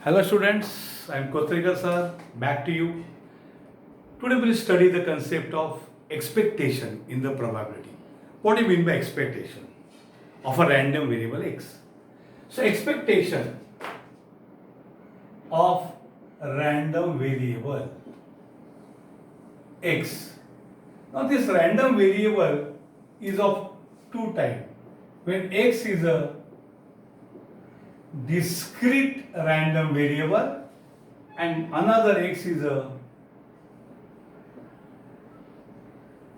Hello students, I am Kotrikar sir, back to you. Today we will study the concept of expectation in the probability. What do you mean by expectation of a random variable x? So expectation of a random variable x. Now this random variable is of two types. When x is a discrete random variable and another x is a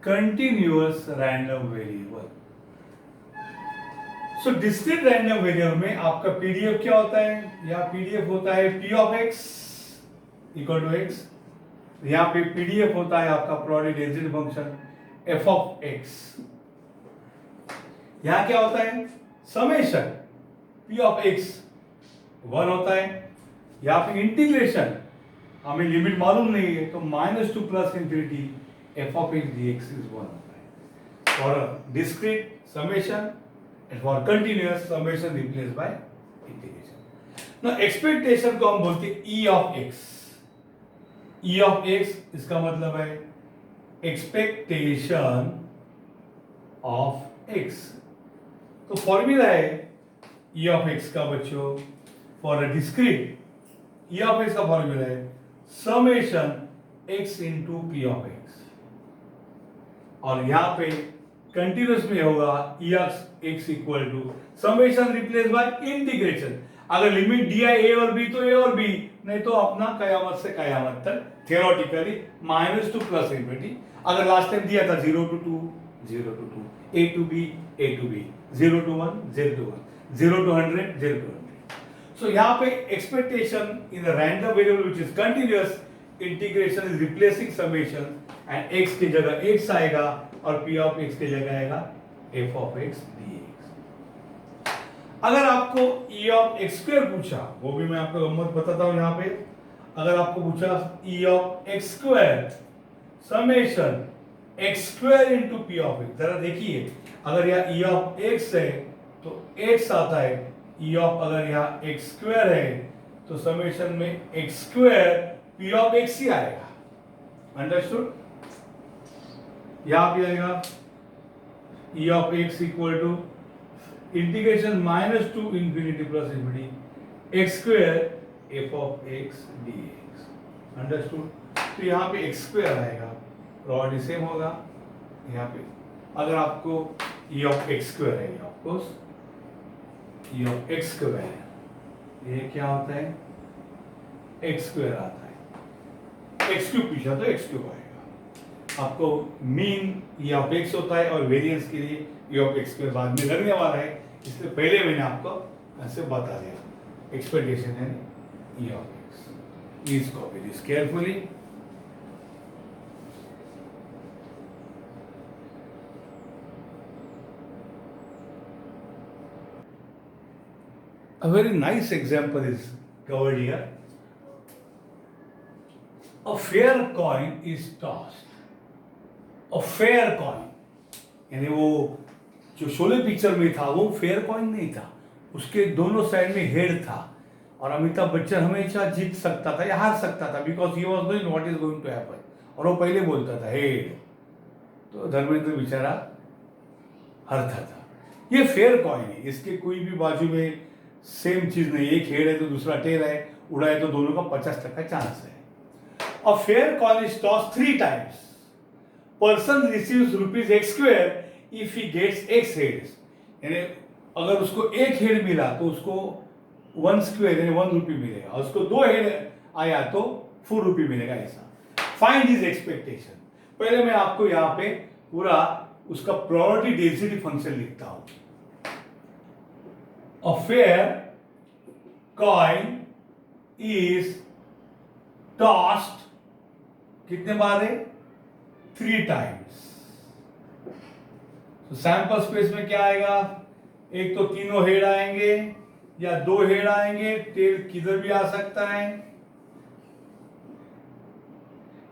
continuous random variable. So discrete random variable में आपका PDF क्या होता है? या PDF होता है p of x equal to x. यहाँ पे पीडीएफ होता है आपका probability density function f of x. यहाँ क्या होता है? समेशन p of x 1 होता है. यहाँ पे इंटीग्रेशन हमें लिमिट मालूम नहीं है तो minus two plus infinity f of x dx is 1 होता है. For discrete summation and for continuous summation replace by integration. ना एक्सपेक्टेशन को हम बोलते हैं e of x. e of x इसका मतलब है एक्सपेक्टेशन ऑफ x. तो फॉर्मूला है e of x का बच्चों for a discrete e of x का फॉर्मूला है summation x into p of x. और यहाँ पे कंटिन्यूस में होगा e of x equal to summation replace by integration. अगर लिमिट दिया a और b तो a और b, नहीं तो अपना कयामत से कयामत तक theoretically minus two plus infinity. अगर लास्ट टाइम दिया था 0 to 2 0 to 2 a to b a to b 0 to 1 0 to 1 0 to 100 0 to 100. So यहाँ पे expectation in the random variable which is continuous integration is replacing summation and x की जगह x आएगा और p of x की जगह आएगा f of x dx. अगर आपको e of x square पूछा, वो भी मैं आपको गम्मत बताता हूँ यहाँ पे. अगर आपको पूछा e of x square summation x square into p of x, जरा देखिए अगर यहाँ e of x है तो x आता है. e of अगर यहाँ x square है तो समेशन में x square p of x ही आएगा. अंडरस्टूड? यहाँ भी आएगा e of x equal to integration minus to infinity plus infinity x square f of x dx. Understood? तो यहाँ पे x स्क्वायर आएगा, प्रोबेबिलिटी सेम होगा. यहाँ पे अगर आपको e of x स्क्वायर है, of course e of x square, ये क्या होता है? x स्क्वायर आता है. x क्यूब पूछा तो x क्यूब आएगा. आपको मीन e of x होता है और वेरिएंस के लिए e of x स्क्वायर बाद में लगने वाला है, इसलिए पहले मैंने आपको ऐसे बता दिया. एक्सपेक्टेशन है e of x. Please copy this carefully. A very nice example is covered here. A fair coin is tossed. A fair coin, यानी वो जो शोले पिक्चर में था वो फेयर कॉइन नहीं था, उसके दोनों साइड में हेड था और अमिताभ बच्चन हमेशा जीत सकता था या हार सकता था because he was knowing what is going to happen, और वो पहले बोलता था हेड. तो धर्मेंद्र बेचारा हारता था. ये फेयर कॉइन है, इसके कोई भी बाजू में सेम चीज नहीं. एक हेड है तो दूसरा टेल है, उड़ाए तो दोनों का 50% चांस है. A fair coin is tossed 3 times. Person receives rupees x square if he gets x heads. यानी अगर उसको एक हेड मिला तो उसको 1 स्क्वायर यानी 1 रुपये मिलेगा, और उसको 2 हेड आया तो 4 रुपये मिलेगा. ऐसा फाइंड हिज एक्सपेक्टेशन. पहले मैं आपको यहाँ पे पूरा उसका प्रोबेबिलिटी डेंसिटी फंक्शन लिखता हूँ. A fair coin is tossed कितने बार है? 3 टाइम्स. तो सैंपल स्पेस में क्या आएगा? एक तो तीनों हेड आएंगे या 2 हेड आएंगे, टेल किधर भी आ सकता है,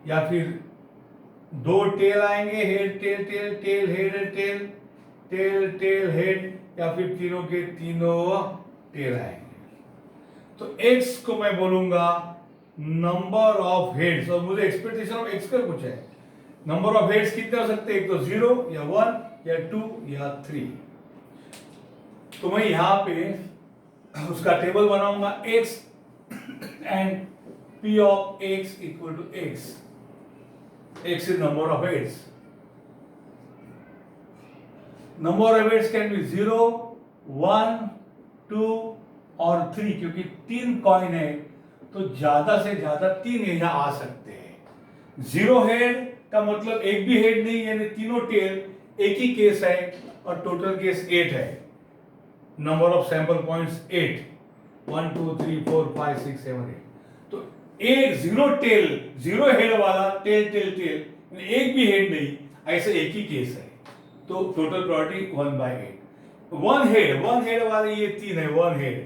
या फिर 2 टेल आएंगे, head tail tail tail head tail tail tail head, या फिर तीनों के तीनों टेल आएंगे. तो x को मैं बोलूंगा नंबर ऑफ हेड्स, और मुझे एक्सपेक्टेशन ऑफ x स्क्वायर पूछा है। नंबर ऑफ हेड्स कितने हो सकते हैं? एक तो 0 या 1 या 2 या 3। तो मैं यहां पे उसका टेबल बनाऊंगा x and p of x equal to x। x is number of heads. Number of heads can be 0, 1, 2 और 3, क्योंकि 3 कॉइन है तो ज्यादा से ज्यादा 3 यहां आ सकते हैं। 0 हेड का मतलब एक भी हेड नहीं, यानी तीनों टेल एक ही केस है, और टोटल केस 8 है। Number of sample points 8, 1 2 3 4 5 6 7 8। तो एक 0 टेल, 0 हेड वाला टेल टेल टेल, एक भी हेड नहीं, ऐसे एक ही केस है। तो टोटल प्रोबेबिलिटी 1/8। 1 हेड वाले ये 3 है, 1 हेड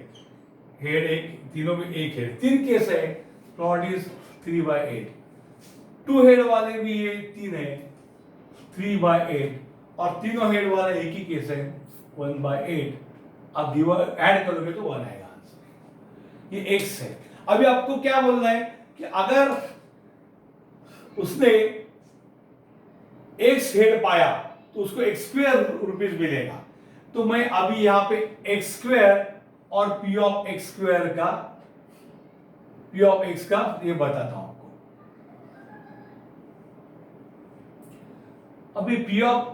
एक, तीनों में एक हेड, 3 केस है, प्रोबेबिलिटी 3/8। 2 हेड वाले भी ये 3 है, 3/8, और तीनों हेड वाला एक ही केस है, 1/8। अब डिवाइड ऐड करोगे तो 1 आएगा आंसर। ये x है। अभी आपको क्या बोलना है कि अगर उसने x हेड पाया तो उसको x स्क्वायर रुपीज मिलेगा। तो मैं अभी यहां पे x स्क्वायर और p ऑफ x स्क्वायर का, p ऑफ x का ये बताता हूं आपको। अभी p ऑफ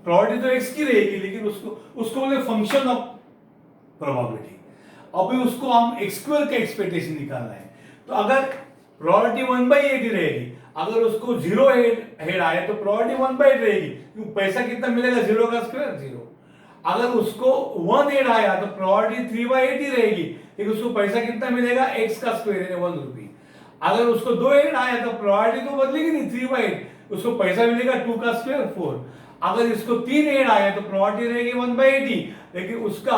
प्रोबेबिलिटी तो x की रहेगी, लेकिन उसको बोले फंक्शन ऑफ प्रोबेबिलिटी। अभी उसको हम x स्क्वायर का एक्सपेक्टेशन निकालना है। तो अगर प्रोबेबिलिटी 1/8 ही रहेगी, अगर उसको 0 हेड आए तो प्रोबेबिलिटी 1/8 रहेगी, क्योंकि पैसा कितना मिलेगा? 0 का स्क्वायर 0। अगर उसको 1 हेड आया तो प्रोबेबिलिटी 3/8 ही रहेगी, लेकिन उसको पैसा कितना मिलेगा? x का स्क्वायर यानी 1 रुपी। अगर उसको 2 हेड आया तो प्रोबेबिलिटी तो बदलेगी नहीं, 3/8, उसको पैसा मिलेगा 2 का स्क्वायर 4। अगर इसको 3 हेड आया तो प्रोबेबिलिटी रहेगी 1/8 ही, लेकिन उसका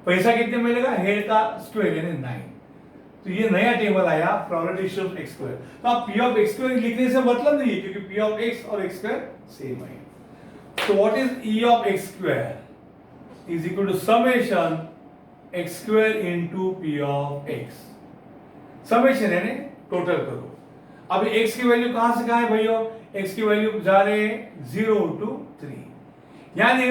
पैसा कितने मिलेगा? हेड का स्क्वायर यानी 9। तो ये नया टेबल आया प्रोबेबिलिटी ऑफ x स्क्वायर। तो आप p ऑफ x स्क्वायर लिखने से मतलब नहीं है, क्योंकि p ऑफ x और x स्क्वायर सेम है। तो what is e of x square is equal to summation x square into p of x। समेशन यानी टोटल करो। अभी x की वैल्यू कहां से कहां है भैया? x की वैल्यू जा रहे हैं 0 to 3, यानी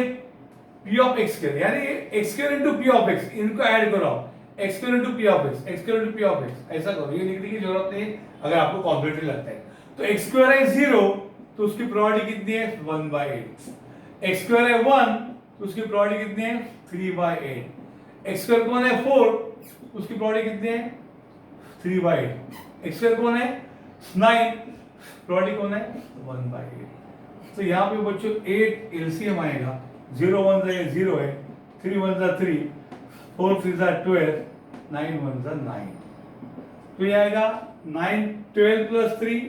p ऑफ x स्क्वायर यानी x square into p of x, इनको ऐड करो, x square into p of x, x square into p of x, ऐसा करो। ये लिखने की जरूरत नहीं अगर आपको कॉम्प्लिकेटेड लगता है। तो x स्क्वायर है 0 तो उसकी प्रोबेबिलिटी कितनी है? 1/8। x स्क्वायर है 1 तो उसकी प्रोबेबिलिटी कितनी है? 3/8। x स्क्वायर कौन है? 4, उसकी प्रोबेबिलिटी कितनी है? 3/8। x स्क्वायर कौन है? 9, प्रोबेबिलिटी कौन है? 1/8। तो यहाँ पे बच्चों 8 एलसीएम आएगा। 0 1 है 0 है, 3 1 3, 4 3 12, 9 1 9। तो ये आएगा 9 12 प्लस 3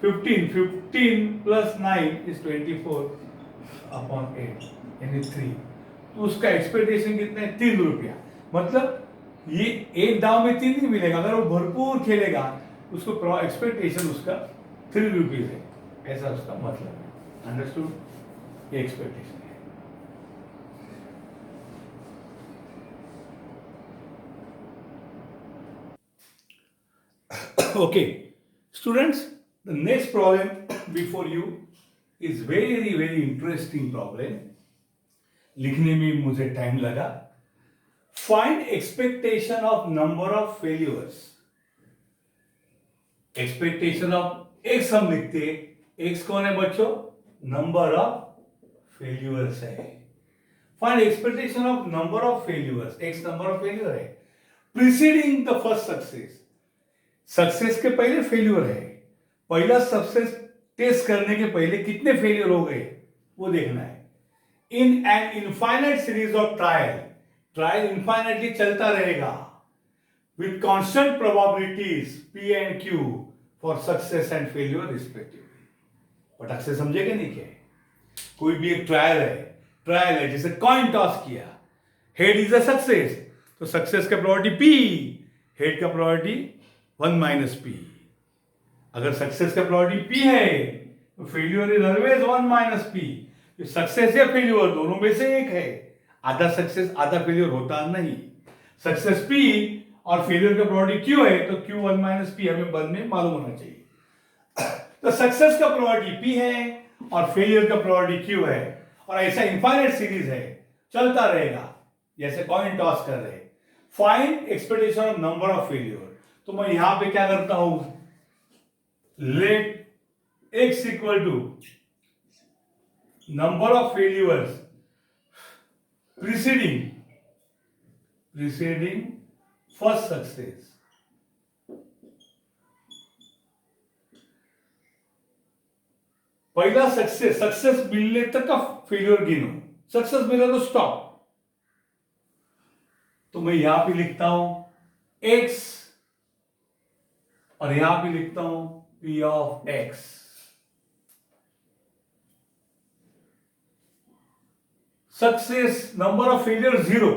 15, 15 प्लस 9 इज 24/8 यानी 3। तो उसका एक्सपेक्टेशन कितना है? 3 रुपया। मतलब ये एक दाव में 3 नहीं मिलेगा, अगर वो भरपूर खेलेगा उसको एक्सपेक्टेशन उसका 3 रुपीज है, ऐसा उसका मतलब है। अंडरस्टूड? ये एक्सपेक्टेशन है। Okay, students, the next problem before you is very interesting problem. लिखने में मुझे टाइम लगा। Find expectation of number of failures. Expectation of x हम लिखते, x कौन है बच्चों? Number of failures है। Find expectation of number of failures. x number of failure है preceding the first success. Success के पहले फेल्यूर है। पहला सक्सेस टेस्ट करने के पहले कितने फेल्यूर हो गए वो देखना है। In an infinite series of trial infinitely चलता रहेगा with constant probabilities p and q for success and failure respectively. पटक से समझेगा नहीं क्या? कोई भी एक ट्रायल है जैसे कॉइन टॉस किया, हेड इज अ सक्सेस, तो सक्सेस का प्रोबेबिलिटी p, हेड का प्रोबेबिलिटी 1 - p। अगर सक्सेस का प्रोबेबिलिटी p है तो failure is always 1 - p। Success या फेल्यूर दोनों में से एक है, आधा सक्सेस आधा फेल्यूर होता नहीं। सक्सेस P और फेलियर का प्रोबेबिलिटी Q है, तो Q1 माइनस P हमें बाद में मालूम होना चाहिए। तो सक्सेस का प्रोबेबिलिटी P है और फेलियर का प्रोबेबिलिटी Q है, और ऐसा इनफाइनाइट सीरीज है, चलता रहेगा, जैसे कॉइन टॉस कर रहे। Find expectation of number of failure. तो मैं यहां पे क्या करता हूं, let x equal to number of failures preceding first success। पहला सक्सेस मिलने तक का फेलियर गिनो, सक्सेस मिला तो स्टॉप। तो मैं यहां पे लिखता हूं x और यहां पे लिखता हूं p of x। Success number of failure 0,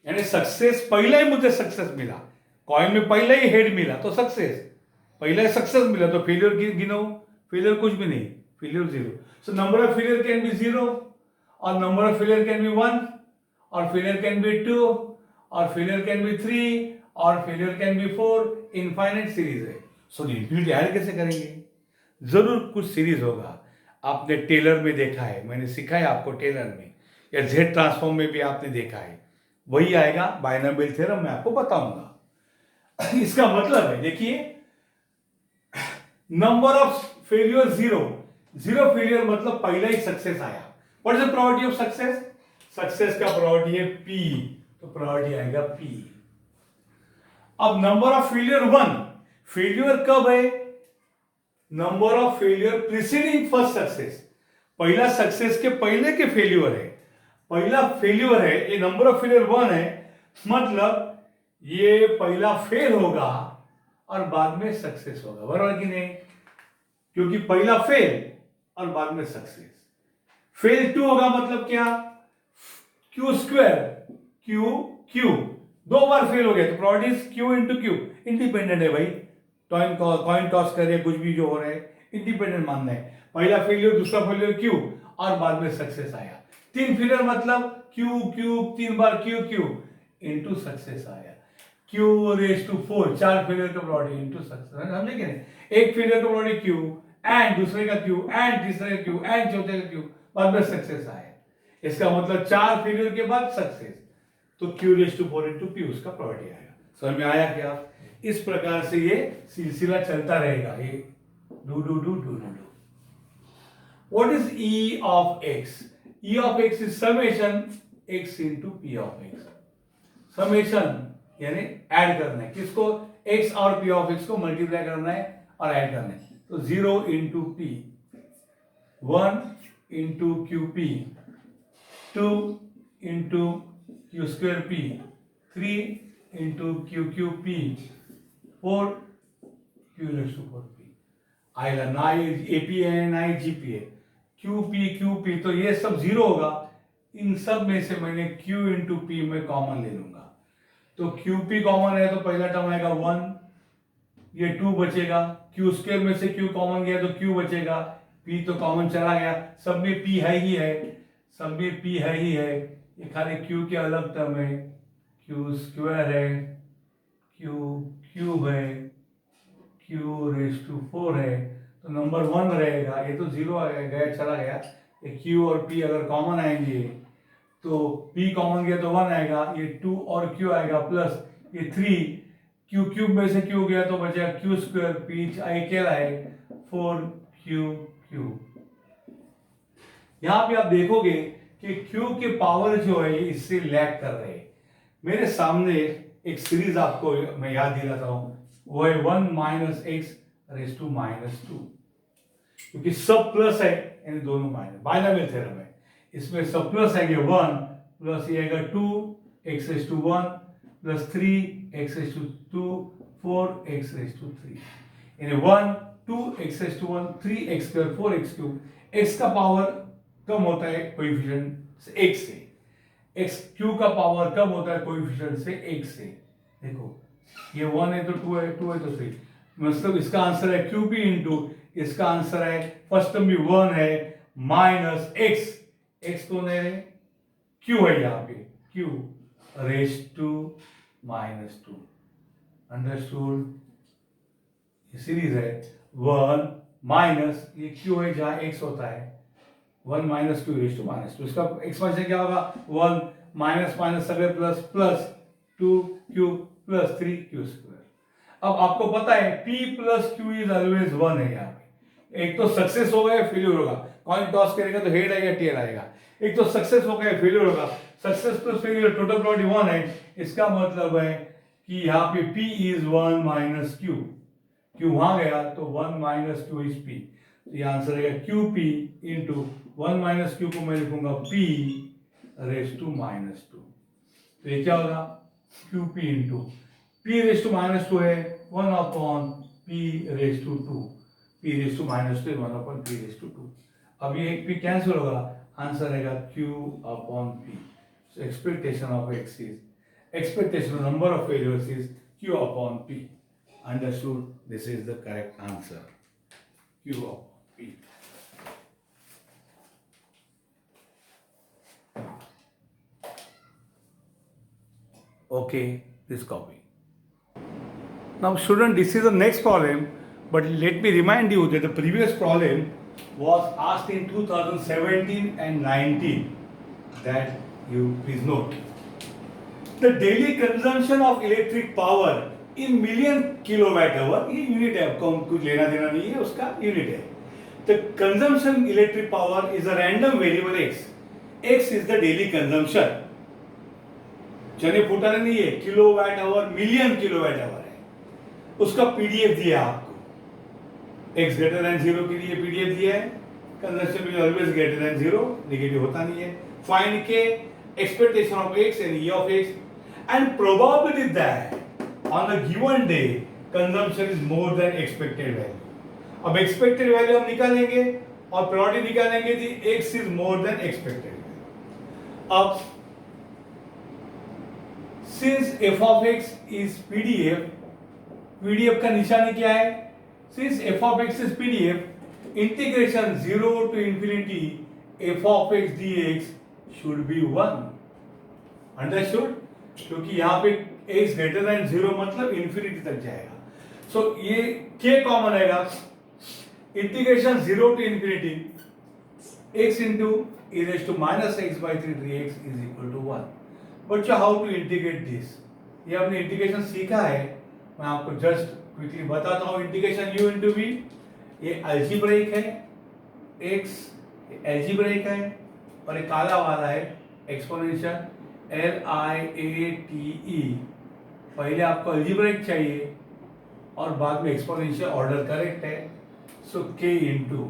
यानी सक्सेस पहला ही मुझे सक्सेस मिला, कॉइन में पहला ही हेड मिला तो सक्सेस, पहला ही सक्सेस मिला तो फेलियर गिनो, फेलियर कुछ भी नहीं, failure 0। So number of failure can be 0 और number of failure can be 1 और फेलियर कैन बी 2 और फेलियर कैन बी 3 और failure can be 4। Infinite series है। सो इनफिनिटी ऐड कैसे करेंगे? जरूर कुछ सीरीज होगा। आपने टेलर में देखा है, मैंने सिखाया आपको टेलर में, या जेड ट्रांसफॉर्म में भी आपने देखा है, वही आएगा। बाइनोमियल थ्योरम मैं आपको बताऊंगा। इसका मतलब है, देखिए, नंबर ऑफ फेलियर 0 फेलियर मतलब पहला ही सक्सेस आया। What is the probability of success? Success का प्रोबेबिलिटी है P, तो प्रोबेबिलिटी आएगा P। अब नंबर ऑफ फेलियर 1, फेलियर कब है? Number of failure preceding first success, पहला सक्सेस के पहले के फेलियर है, पहला फेलियर है, ये नंबर ऑफ फेलियर 1 है, मतलब ये पहला फेल होगा और बाद में सक्सेस होगा, बराबर कि नहीं? क्योंकि पहला फेल और बाद में सक्सेस। फेल 2 होगा मतलब क्या? Q स्क्वायर, Q दो बार फेल हो गया तो probability Q into Q, independent है भाई, कॉइन टॉस कर रहे, कुछ भी जो हो रहा है इंडिपेंडेंट मानना है। पहला फेलियर, दूसरा फेलियर Q और बाद में सक्सेस आया। 3 फेलियर मतलब Q 3 बार Q इंटू सक्सेस आया, Q रेज टू 4, 4 फेलियर का प्रोबेबिलिटी इंटू सक्सेस, समझे कि नहीं? एक फेलियर का प्रोबेबिलिटी Q एंड दूसरे का Q एंड तीसरे का Q एंड चौथे का Q, बाद में सक्सेस आया। इसका मतलब 4 फेलियर के बाद सक्सेस, तो Q raise to 4 into P उसका प्रोबेबिलिटी आएगा। समझ में आया क्या? इस प्रकार से ये सिलसिला चलता रहेगा। ये do. What is E of x? E of x is summation x into P of x। समेशन यानी ऐड करना है, किसको? x और P of x को मल्टीप्लाई करना है और ऐड करना है। तो 0 into P, 1 into QP, 2 into Q square P, 3 into QP, 4 Q raise to 4P। आएगा ना ये AP है ना ये GP है, QP, तो ये सब 0 होगा। इन सब में से मैंने Q इंटू P में कॉमन ले लूंगा, तो QP कॉमन है तो पहला टर्म आएगा 1, ये 2 बचेगा, Q स्क्वायर में से Q कॉमन गया तो Q बचेगा, P तो कॉमन चला गया, सब में P है ही है, सब में P है ही है, ये खाली Q के अलग टर्म है, Q स्क्वायर है, Q है, Q रेज़ टू 4 है, तो नंबर 1 रहेगा, ये तो 0 आ गया, चला गया। ये Q और P अगर कॉमन आएंगे तो P कॉमन गया तो 1 आएगा, ये 2 और Q आएगा प्लस ये 3, Q क्यूब में से Q गया तो बचेगा Q स्क्वायर, P अकेला है 4Q। यहां पे आप देखोगे कि Q के पावर जो है इससे लैग कर रहे हैं। मेरे सामने एक सीरीज आपको मैं याद दिलाता हूं, वो है 1 माइनस एक्स रेज़ टू -2, क्योंकि सब प्लस है यानी दोनों माइनस, बाइनोमियल थ्योरम है। इसमें सब प्लस है, 1 प्लस ये आएगा 2 x raise to 1 plus 3 x raise to 2 4 x raise to 3, यानी 1 2 x raise to 1 3 x square 4 x cube. x का पावर कम होता है कोएफिशिएंट से 1 से, x क्यू का पावर कम होता है कोएफिशिएंट से 1 से। देखो ये 1 है तो 2 है, 2 है तो 3, मतलब इसका आंसर है QP इंटू, इसका आंसर है फर्स्ट टर्म भी 1 है माइनस x कौन है? Q है यहाँ पे, Q रेज टू -2। अंडरस्टूड? ये सीरीज है 1 माइनस ये क्यू है जहाँ x होता है 1 माइनस क्यू रेज टू -2। इसका एक्सपेंशन क्या होगा 1 माइनस माइनस सगळे plus plus 2q plus 3q²। अब आपको पता है p plus q is always 1 है यहाँ पे। एक तो सक्सेस होगा या फेलियर होगा, कॉइन टॉस करेगा तो हेड आएगा टेल आएगा। एक तो सक्सेस होगा या फेलियर होगा, success plus failure total property 1 है। इसका मतलब है कि यहाँ पे p is 1 minus q, q वहां गया तो 1 माइनस q इज p। तो ये आंसर आएगा QP इंटू 1 माइनस q को मैं लिखूंगा p रेज टू -2। तो ये क्या होगा QP into p raise to -2 है 1 upon p raise to 2। p raise to -2 1 upon p raise to 2। अब ये एक p कैंसिल होगा, आंसर आएगा q upon p। So expectation of x is expectation number of failures is q upon p. Understood? This is the correct answer. Q upon p. Okay, this copy. Now student, this is the next problem, but let me remind you that the previous problem was asked in 2017 and 19. That you please note. The daily consumption of electric power in million kilowatt hour, ये unit है, आपको कुछ लेना देना नहीं है, उसका unit है। The consumption electric power is a random variable x. X is the daily consumption. चने फूटाने नहीं है, kilowatt hour million kilowatt hour है, उसका पीडीएफ दिया आपको। x ग्रेटर देन 0 के लिए पीडीएफ दिया है, consumption will always greater than 0, negative होता नहीं है। फाइंड के expectation of x and e of x and probability that on a given day consumption is more than expected value. अब expected value हम निकालेंगे और probability निकालेंगे कि x is more than expected value. अब since f of x is PDF, PDF का निशानी क्या है? Since f of x is PDF, integration 0 to infinity f of x dx should be 1. Understood? क्योंकि यहाँ पे x greater than 0 मतलब infinity तक जाएगा। सो ये k कॉमन आएगा, integration 0 to infinity x into e raised to minus x by 3 dx is equal to 1. बच्चों, how to integrate this, ये आपने इंटीग्रेशन सीखा है, मैं आपको जस्ट क्विकली बताता हूँ। इंटीग्रेशन u into v, ये अलजेब्रिक है, x अलजेब्रिक है, और ये काला वाला है एक्सपोनेंशियल LIATE। पहले आपको अलजेब्रिक चाहिए और बाद में एक्सपोनेंशियल, ऑर्डर करेक्ट है। सो k इंटू,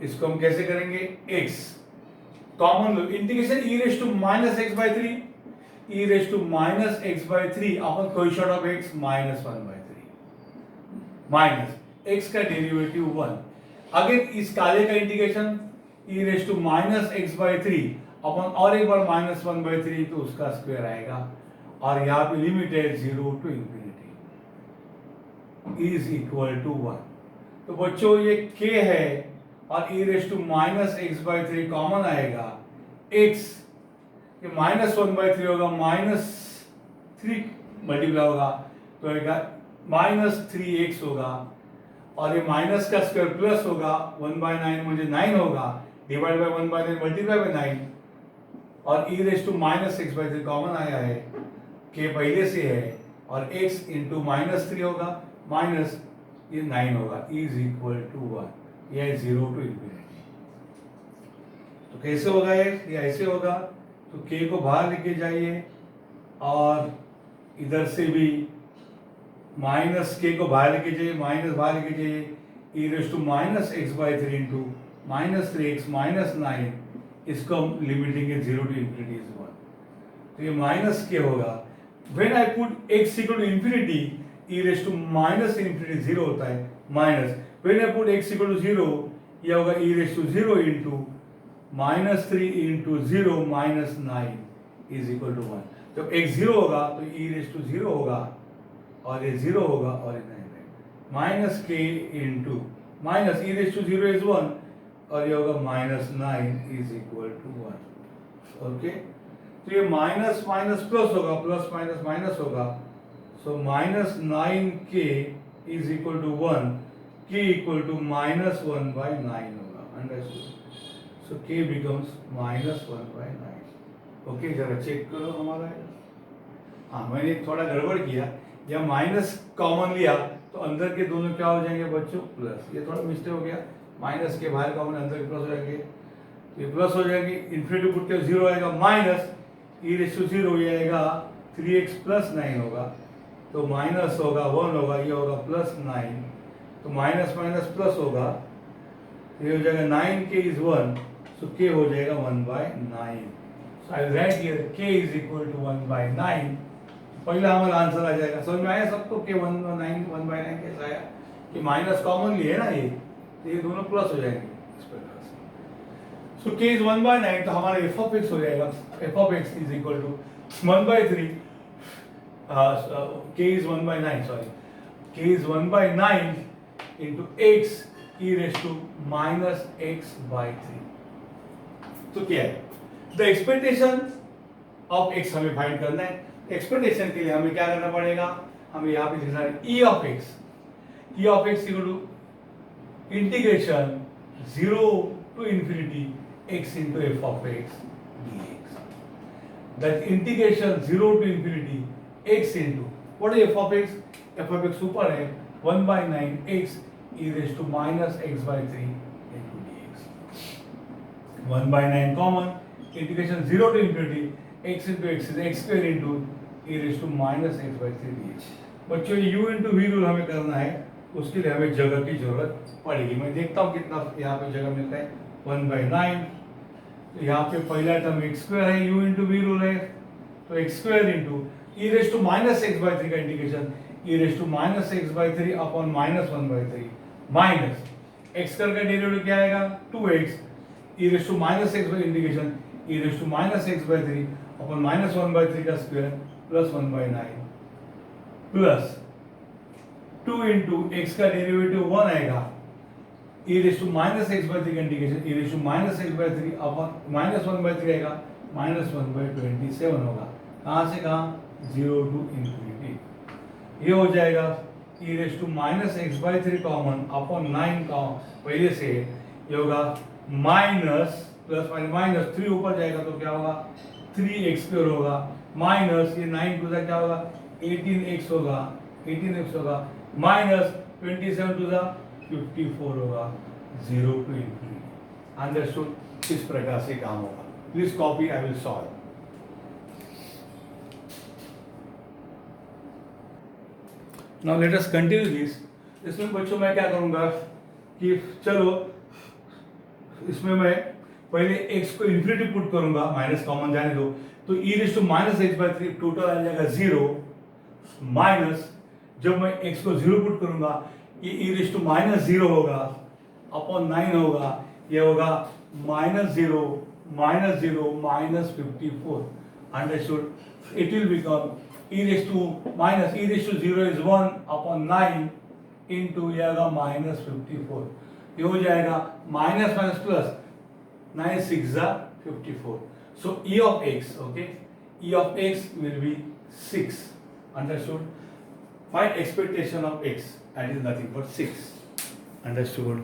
इसको हम कैसे करेंगे, x कॉमन लो, integration e raise to minus x by 3, e raise to minus x by 3 upon coefficient of x minus 1/3 minus x का डेरिवेटिव 1। अगेन इस काले का integration e raise to minus x by 3 upon और एक बार minus 1/3, तो उसका square आएगा, और यहाँ पे लिमिट है 0 to infinity is equal to 1। तो बच्चों ये k है और e raise to minus x by 3 common आएगा, x ये माइनस 1/3 होगा, माइनस 3 मल्टीप्लाई होगा तो आएगा माइनस 3x होगा, और ये माइनस का स्क्वायर प्लस होगा 1/9 मुझे 9 होगा, डिवाइड बाय 1/9 मल्टीप्लाई बाय 9, और e raise to minus x by 3 common आया है, k पहले से है, और x इंटू माइनस 3 होगा, माइनस ये 9 होगा, इज इक्वल टू 1, यह 0 to infinity। तो कैसे होगा ये ऐसे होगा, तो k को बाहर लेके जाइए, और इधर से भी माइनस k को बाहर लेके जाइए, माइनस बाहर लेके जाइए, e raise to minus x by 3 into minus 3x minus 9, इसको हम लिमिट लेंगे 0 to infinity is 1, तो ये माइनस k होगा। When I put x equal to infinity, e raise to minus infinity 0 होता है, minus when I put x equal to 0, ये होगा e raise to 0 into minus 3 into 0 minus 9 is equal to 1। जब x 0 होगा तो e raise to 0 होगा, और ये 0 होगा, और ये 9 है, minus k into minus e raise to 0 is 1, और ये होगा minus 9 is equal to 1। Okay, तो ये माइनस माइनस प्लस होगा, प्लस माइनस माइनस होगा, so minus 9k is equal to 1, k equal to minus 1/9 होगा, understood. So k becomes minus 1/9। Okay, जरा check करो हमारा। हाँ, मैंने थोड़ा गड़बड़ किया, या माइनस कॉमन लिया तो अंदर के दोनों क्या हो जाएंगे बच्चों, प्लस। ये थोड़ा मिस्टेक हो गया, माइनस के बाहर कॉमन, अंदर के प्लस हो जाएंगे, तो ये प्लस हो जाएगी, इन्फिनिटी पुट के 0 आएगा, माइनस e⁻0 ये आएगा 3x प्लस 9 होगा, तो माइनस होगा 1 होगा, ये होगा प्लस 9, तो माइनस माइनस प्लस होगा, ये हो जाएगा 9k इज 1, सो k हो जाएगा 1/9। So I write here k is equal to 1/9। पहला हमारा आंसर आ जाएगा। समझ में आया सबको कि 1/9 कैसा आया, कि माइनस कॉमन लिए ना ये, तो ये दोनों प्लस हो जाएंगे इस प्रकार से। सो k इज 1/9, तो हमारा f ऑफ x हो जाएगा, f of x is equal to 1/3, k is 1/9, sorry, k is 1/9 into x e⁻−x/3। तो क्या है, द एक्सपेक्टेशन ऑफ x हमें फाइंड करना है। एक्सपेक्टेशन के लिए हमें क्या करना पड़ेगा, हमें यहाँ पे लिखना है e of x equal to integration 0 to infinity x into f of x dx। That integration 0 to infinity x into what is f of x? f of x ऊपर है 1/9 x e⁻−x/3 into dx। 1/9 common, integration 0 to infinity x into x is x square into e⁻−x/3 dx। बच्चों ये u into v rule हमें करना है, उसके लिए हमें जगह की जरूरत पड़ेगी। मैं देखता हूँ कितना यहाँ पे जगह मिलता है, 1/9, तो यहाँ पे पहला टर्म x स्क्वायर है, u into v रूल है, तो x स्क्वायर इंटू e⁻−x/3 का integration e⁻−x/3 upon -1/3 minus x का डेरिवेटिव क्या आएगा 2x e⁻−x integration e⁻−x/3 upon -1/3 का square plus 1/9 plus 2 into x का डेरिवेटिव 1 आएगा e⁻−x/3 का इंटीग्रेशन e⁻−x/3 अपॉन -1/3 आएगा -1/27 होगा। कहाँ से कहाँ 0 टू इंफिनिटी। ये हो जाएगा e⁻−x/3 कॉमन अपॉन 9 का पहले से, ये होगा माइनस प्लस माइनस 3 ऊपर जाएगा तो क्या होगा 3x² होगा, माइनस ये 9 टू द क्या होगा 18x होगा, माइनस 27 टू द 54 होगा, 0 टू इंफिनिटी। अंडरस्टूड। इस प्रकार से काम होगा। Please copy, I will solve. Now let us continue this. इसमें बच्चों मैं क्या करूंगा कि चलो इसमें मैं पहले x को इन्फिनिटी पुट करूंगा, माइनस कॉमन जाने दो, तो e⁻−x/3 टोटल आ जाएगा 0 माइनस, जब मैं x को 0 पुट करूंगा ये e⁻0 होगा अपॉन 9 होगा, ये होगा -0 -54। Understood. It will become e⁻0 is 1 upon 9 into ये होगा -54। ये हो जाएगा minus minus plus 9 6 54। So e of x, okay, e of x will be 6. Understood? Find expectation of x, that is nothing but 6. Understood?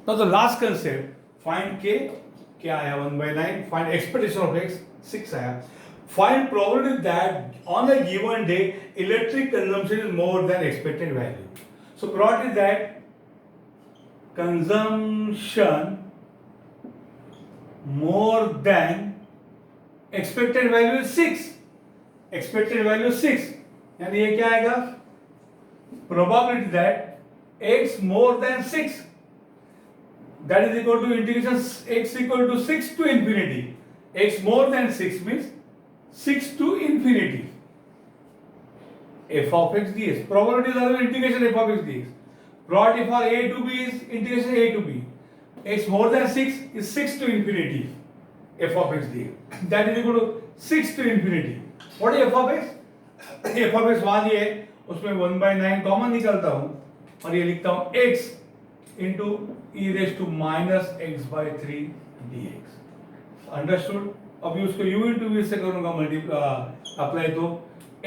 Now the last concept, find k, क्या आया 1/9, find expectation of x, 6 आया. Find probability that on a given day electric consumption is more than expected value. So probability that consumption more than expected value is 6. Expected value is 6. यानी ये क्या आएगा? Probability that x more than 6, that is equal to integration x equal to 6 to infinity. X more than 6 means 6 to infinity. F of x dx. Probability is also integration f of x dx. Probability for a to b is integration a to b. X more than 6 is 6 to infinity. F of x dx. That is equal to 6 to infinity. What is f of x? f of x वहां दिए, उसमें 1/9 common निकलता हूं और ये लिखता हूं x into e⁻−x/3 dx। Understood. अभी उसको u इंटू वी से करूंगा अप्लाई, तो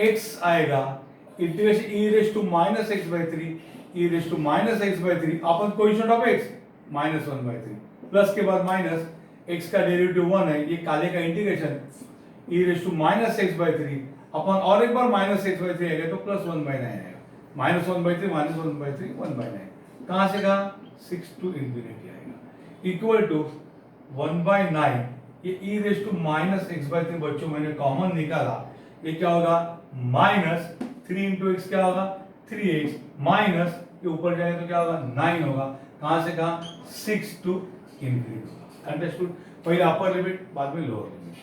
x आएगा integration e raise to minus x by three, e raise to minus x by three upon coefficient of x minus one by three, plus के बाद minus x का derivative one है, ये काले का integration e raise to minus x by three upon और एक बार माइनस एक्स बाई थ्री आएगा तो प्लस वन बाई नाइन आएगा, minus one by three minus one by three one by nine, कहाँ से कहाँ 6 टू इंफिनिटी आएगा equal to one by nine, ये e raise to minus x by three बच्चों मैंने कॉमन निकाला, ये क्या होगा माइनस थ्री इंटू एक्स क्या होगा थ्री एक्स, माइनस ये ऊपर जाएगा तो क्या होगा नाइन होगा, कहाँ से कहाँ 6 टू इंफिनिटी होगा। अंडरस्टूड। पहले अपर लिमिट बाद में लोअर लिमिट।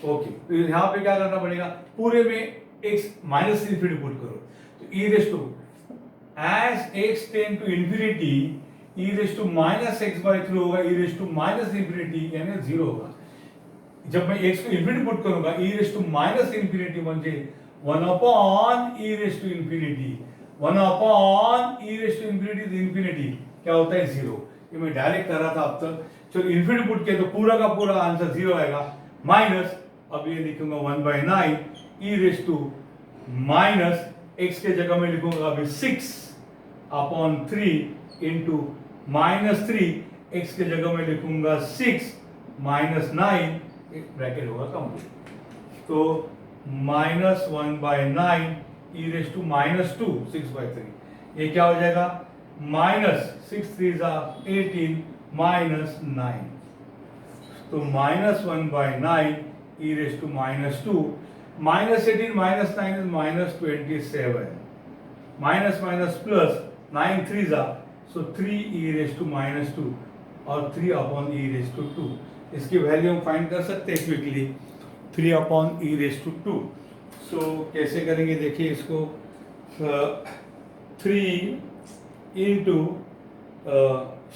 ओके, तो यहाँ पे क्या करना पड़ेगा, पूरे में x माइनस इंफिनिटी पुट करो, तो e raise to as x tend to infinity e raise to minus x by three होगा, e raise to minus infinity यानी जीरो होगा। जब मैं x को इंफिनिटी पुट करूंगा e raise to minus infinity म्हणजे one upon e raise to infinity, one upon e raise to infinity infinity क्या होता है जीरो। ये मैं डायरेक्ट कर रहा था अब तक, चलो इंफिनिटी पुट किया तो पूरा का पूरा आंसर जीरो आएगा, माइनस अब ये लिखूंगा one by nine e raise to minus x के जगह में लिखूंगा अभी six upon three into minus three, x के जगह में लिखूंगा सिक्स माइनस नाइन, एक ब्रैकेट होगा कंप्लीट, तो minus one by nine e raise to minus two six by three, ये क्या हो जाएगा माइनस सिक्स थ्री जा 18 माइनस नाइन, तो minus one by nine e raise to minus two, minus 18 minus nine is minus 27, minus minus plus nine three जा, so three e raise to minus two और three upon e raise to two, इसकी value हम find कर सकते हैं quickly, three upon e raise to two. So कैसे करेंगे देखिए इसको, थ्री इंटू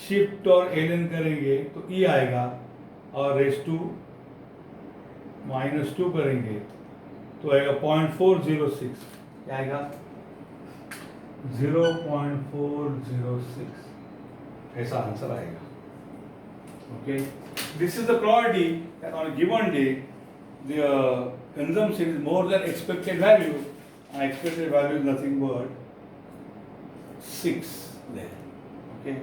शिफ्ट और एन करेंगे तो ई आएगा, और रेज टू माइनस टू करेंगे तो आएगा 0.406, क्या आएगा 0.406, ऐसा आंसर आएगा। Okay, this is the probability that on a given day the consumption is more than expected value, and expected value is nothing but 6 there. Okay,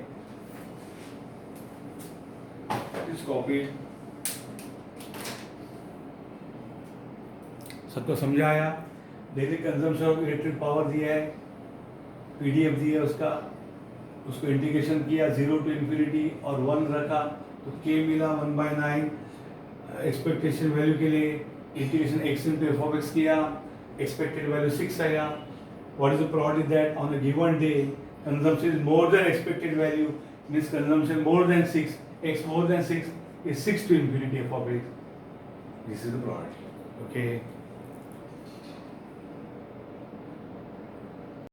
this copy सबको समझा आया। Daily consumption of electric power दिया है, PDF दिया है उसका, उसको integration किया जीरो टू इंफिनिटी और वन रखा तो के मिला one by nine, expectation value के लिए integration x into F of x किया, एक्सपेक्टेड वैल्यू 6 आया। What is the probability that on a given day consumption is more than expected value, means consumption more than 6, x more than 6 is 6 to infinity f of x. This is the probability. Okay.